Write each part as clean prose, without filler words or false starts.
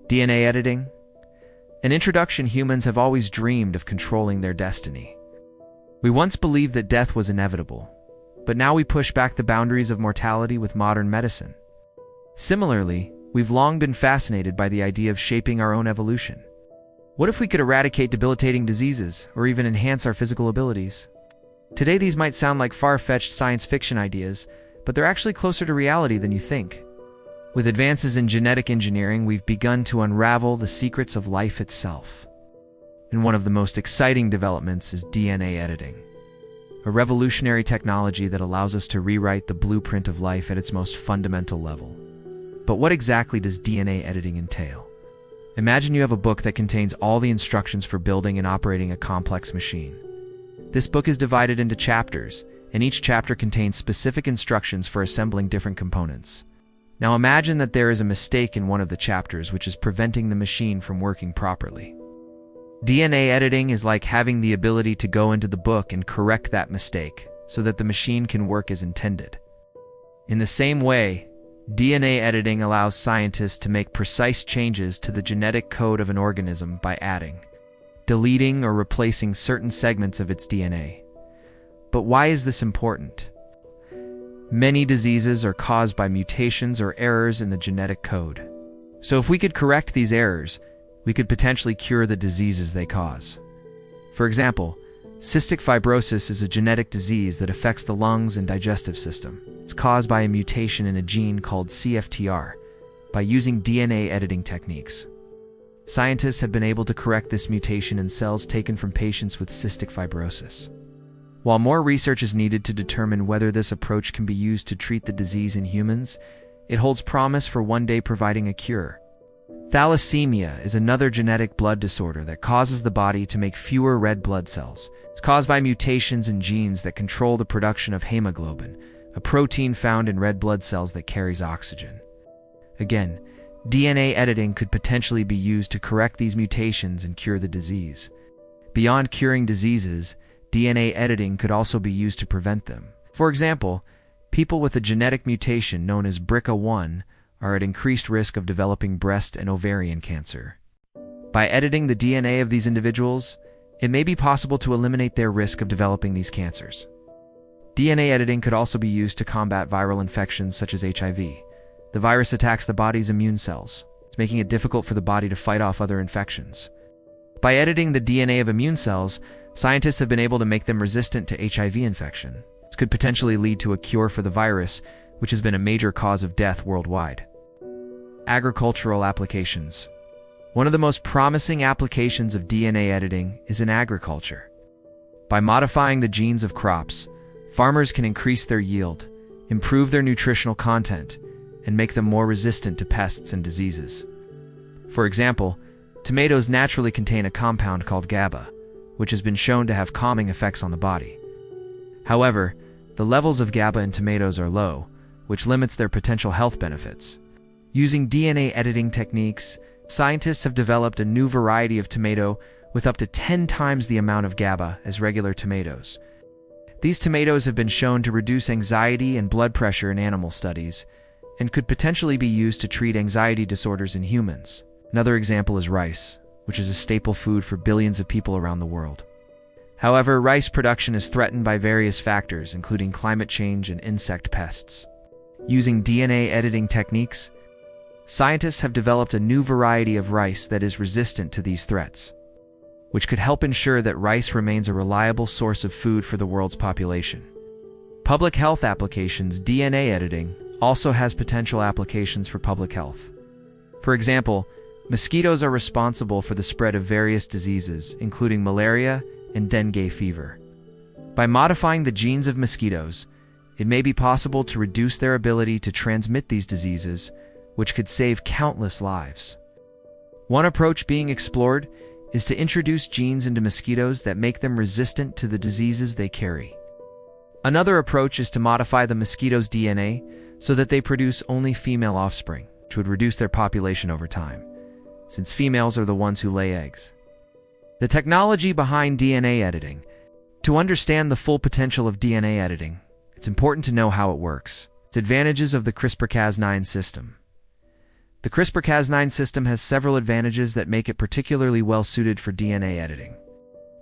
DNA editing? An introduction. Humans have always dreamed of controlling their destiny. We once believed that death was inevitable, but now we push back the boundaries of mortality with modern medicine. Similarly, we've long been fascinated by the idea of shaping our own evolution. What if we could eradicate debilitating diseases, or even enhance our physical abilities? Today these might sound like far-fetched science fiction ideas, but they're actually closer to reality than you think. With advances in genetic engineering, we've begun to unravel the secrets of life itself. And one of the most exciting developments is DNA editing, a revolutionary technology that allows us to rewrite the blueprint of life at its most fundamental level. But what exactly does DNA editing entail? Imagine you have a book that contains all the instructions for building and operating a complex machine. This book is divided into chapters, and each chapter contains specific instructions for assembling different components. Now imagine that there is a mistake in one of the chapters which is preventing the machine from working properly. DNA editing is like having the ability to go into the book and correct that mistake so that the machine can work as intended. In the same way, DNA editing allows scientists to make precise changes to the genetic code of an organism by adding, deleting, or replacing certain segments of its DNA. But why is this important? Many diseases are caused by mutations or errors in the genetic code. So if we could correct these errors, we could potentially cure the diseases they cause. For example, cystic fibrosis is a genetic disease that affects the lungs and digestive system. It's caused by a mutation in a gene called CFTR. By using DNA editing techniques, scientists have been able to correct this mutation in cells taken from patients with cystic fibrosis. While more research is needed to determine whether this approach can be used to treat the disease in humans, it holds promise for one day providing a cure. Thalassemia is another genetic blood disorder that causes the body to make fewer red blood cells. It's caused by mutations in genes that control the production of hemoglobin, a protein found in red blood cells that carries oxygen. Again, DNA editing could potentially be used to correct these mutations and cure the disease. Beyond curing diseases, DNA editing could also be used to prevent them. For example, people with a genetic mutation known as BRCA1 are at increased risk of developing breast and ovarian cancer. By editing the DNA of these individuals, it may be possible to eliminate their risk of developing these cancers. DNA editing could also be used to combat viral infections such as HIV. The virus attacks the body's immune cells. It's making it difficult for the body to fight off other infections. By editing the DNA of immune cells, scientists have been able to make them resistant to HIV infection. This could potentially lead to a cure for the virus, which has been a major cause of death worldwide. Agricultural applications. One of the most promising applications of DNA editing is in agriculture. By modifying the genes of crops, farmers can increase their yield, improve their nutritional content, and make them more resistant to pests and diseases. For example, tomatoes naturally contain a compound called GABA, which has been shown to have calming effects on the body. However, the levels of GABA in tomatoes are low, which limits their potential health benefits. Using DNA editing techniques, scientists have developed a new variety of tomato with up to 10 times the amount of GABA as regular tomatoes. These tomatoes have been shown to reduce anxiety and blood pressure in animal studies, and could potentially be used to treat anxiety disorders in humans. Another example is rice, which is a staple food for billions of people around the world. However, rice production is threatened by various factors, including climate change and insect pests. Using DNA editing techniques, scientists have developed a new variety of rice that is resistant to these threats, which could help ensure that rice remains a reliable source of food for the world's population. Public health applications. DNA editing also has potential applications for public health. For example, mosquitoes are responsible for the spread of various diseases, including malaria and dengue fever. By modifying the genes of mosquitoes, it may be possible to reduce their ability to transmit these diseases, which could save countless lives. One approach being explored is to introduce genes into mosquitoes that make them resistant to the diseases they carry. Another approach is to modify the mosquito's DNA so that they produce only female offspring, which would reduce their population over time, since females are the ones who lay eggs. The technology behind DNA editing. To understand the full potential of DNA editing, it's important to know how it works. Its advantages of the CRISPR-Cas9 system. The CRISPR-Cas9 system has several advantages that make it particularly well-suited for DNA editing.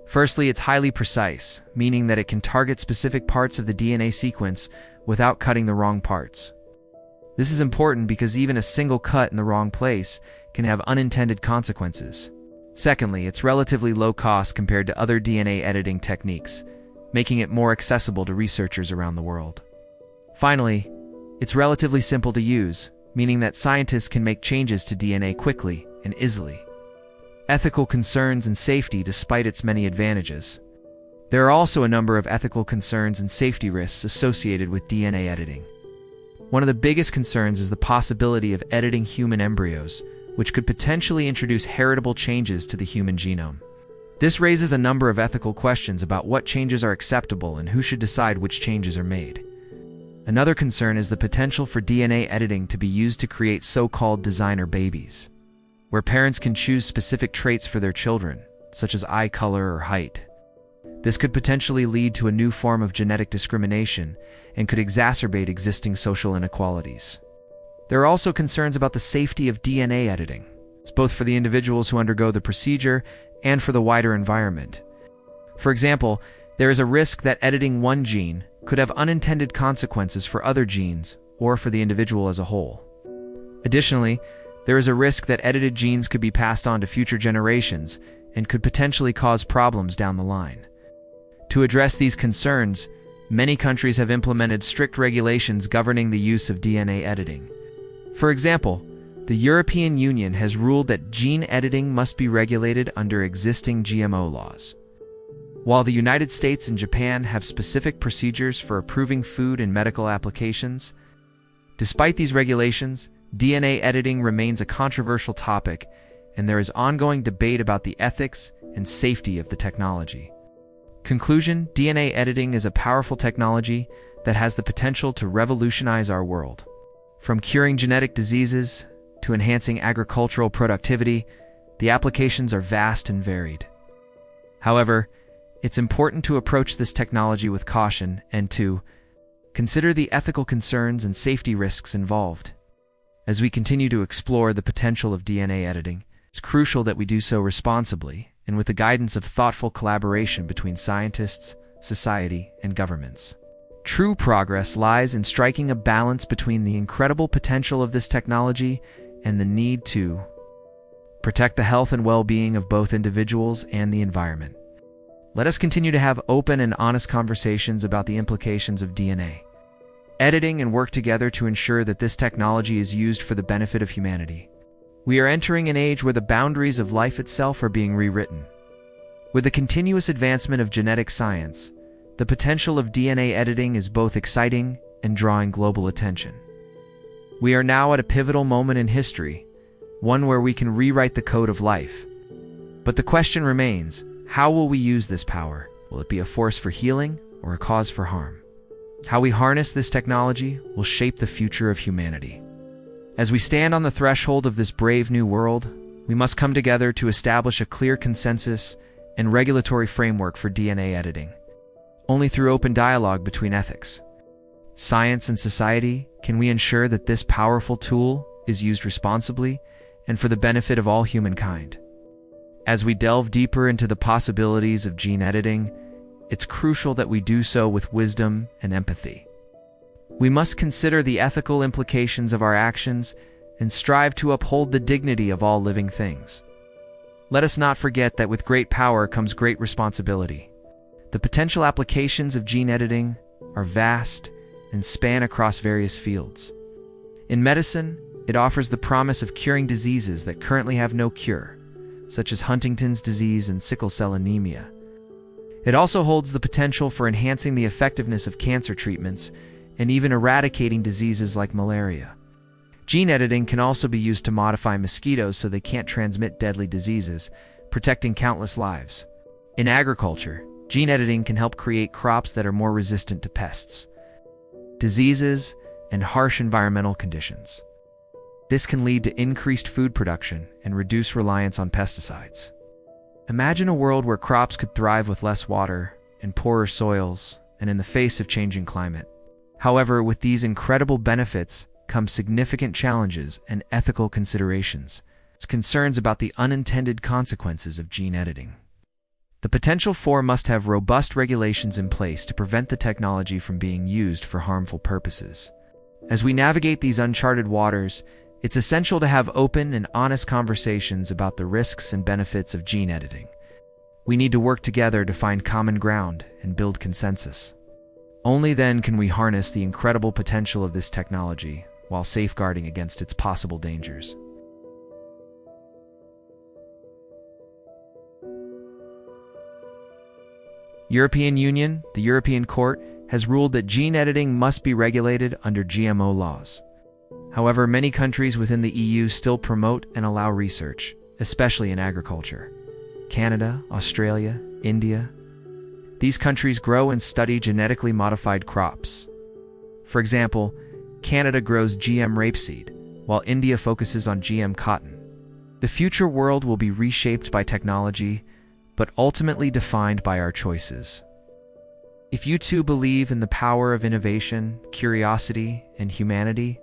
Firstly, it's highly precise, meaning that it can target specific parts of the DNA sequence without cutting the wrong parts. This is important because even a single cut in the wrong place can have unintended consequences. Secondly, it's relatively low cost compared to other DNA editing techniques, making it more accessible to researchers around the world. Finally, it's relatively simple to use, meaning that scientists can make changes to DNA quickly and easily. Ethical concerns and safety despite its many advantages. There are also a number of ethical concerns and safety risks associated with DNA editing. One of the biggest concerns is the possibility of editing human embryos, which could potentially introduce heritable changes to the human genome. This raises a number of ethical questions about what changes are acceptable and who should decide which changes are made. Another concern is the potential for DNA editing to be used to create so-called designer babies, where parents can choose specific traits for their children, such as eye color or height. This could potentially lead to a new form of genetic discrimination and could exacerbate existing social inequalities. There are also concerns about the safety of DNA editing, both for the individuals who undergo the procedure and for the wider environment. For example, there is a risk that editing one gene could have unintended consequences for other genes or for the individual as a whole. Additionally, there is a risk that edited genes could be passed on to future generations and could potentially cause problems down the line. To address these concerns, many countries have implemented strict regulations governing the use of DNA editing. For example, the European Union has ruled that gene editing must be regulated under existing GMO laws. While the United States and Japan have specific procedures for approving food and medical applications, despite these regulations, DNA editing remains a controversial topic, and there is ongoing debate about the ethics and safety of the technology. Conclusion: DNA editing is a powerful technology that has the potential to revolutionize our world. From curing genetic diseases to enhancing agricultural productivity, the applications are vast and varied. However, it's important to approach this technology with caution and to consider the ethical concerns and safety risks involved. As we continue to explore the potential of DNA editing, it's crucial that we do so responsibly and with the guidance of thoughtful collaboration between scientists, society, and governments. True progress lies in striking a balance between the incredible potential of this technology and the need to protect the health and well-being of both individuals and the environment. Let us continue to have open and honest conversations about the implications of DNA editing and work together to ensure that this technology is used for the benefit of humanity. We are entering an age where the boundaries of life itself are being rewritten. With the continuous advancement of genetic science, the potential of DNA editing is both exciting and drawing global attention. We are now at a pivotal moment in history, one where we can rewrite the code of life. But the question remains, how will we use this power? Will it be a force for healing or a cause for harm? How we harness this technology will shape the future of humanity. As we stand on the threshold of this brave new world, we must come together to establish a clear consensus and regulatory framework for DNA editing. Only through open dialogue between ethics, science, and society can we ensure that this powerful tool is used responsibly and for the benefit of all humankind. As we delve deeper into the possibilities of gene editing, it's crucial that we do so with wisdom and empathy. We must consider the ethical implications of our actions and strive to uphold the dignity of all living things. Let us not forget that with great power comes great responsibility. The potential applications of gene editing are vast and span across various fields. In medicine, it offers the promise of curing diseases that currently have no cure, such as Huntington's disease and sickle cell anemia. It also holds the potential for enhancing the effectiveness of cancer treatments and even eradicating diseases like malaria. Gene editing can also be used to modify mosquitoes so they can't transmit deadly diseases, protecting countless lives. In agriculture, gene editing can help create crops that are more resistant to pests, diseases, and harsh environmental conditions. This can lead to increased food production and reduce reliance on pesticides. Imagine a world where crops could thrive with less water, in poorer soils, and in the face of changing climate. However, with these incredible benefits come significant challenges and ethical considerations. It's concerns about the unintended consequences of gene editing. The potential for must have robust regulations in place to prevent the technology from being used for harmful purposes. As we navigate these uncharted waters, it's essential to have open and honest conversations about the risks and benefits of gene editing. We need to work together to find common ground and build consensus. Only then can we harness the incredible potential of this technology while safeguarding against its possible dangers. European Union, the European Court, has ruled that gene editing must be regulated under GMO laws. However, many countries within the EU still promote and allow research, especially in agriculture. Canada, Australia, India. These countries grow and study genetically modified crops. For example, Canada grows GM rapeseed, while India focuses on GM cotton. The future world will be reshaped by technology, but ultimately defined by our choices. If you too believe in the power of innovation, curiosity, and humanity,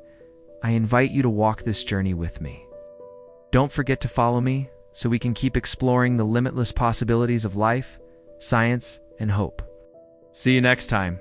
I invite you to walk this journey with me. Don't forget to follow me so we can keep exploring the limitless possibilities of life, science, and hope. See you next time.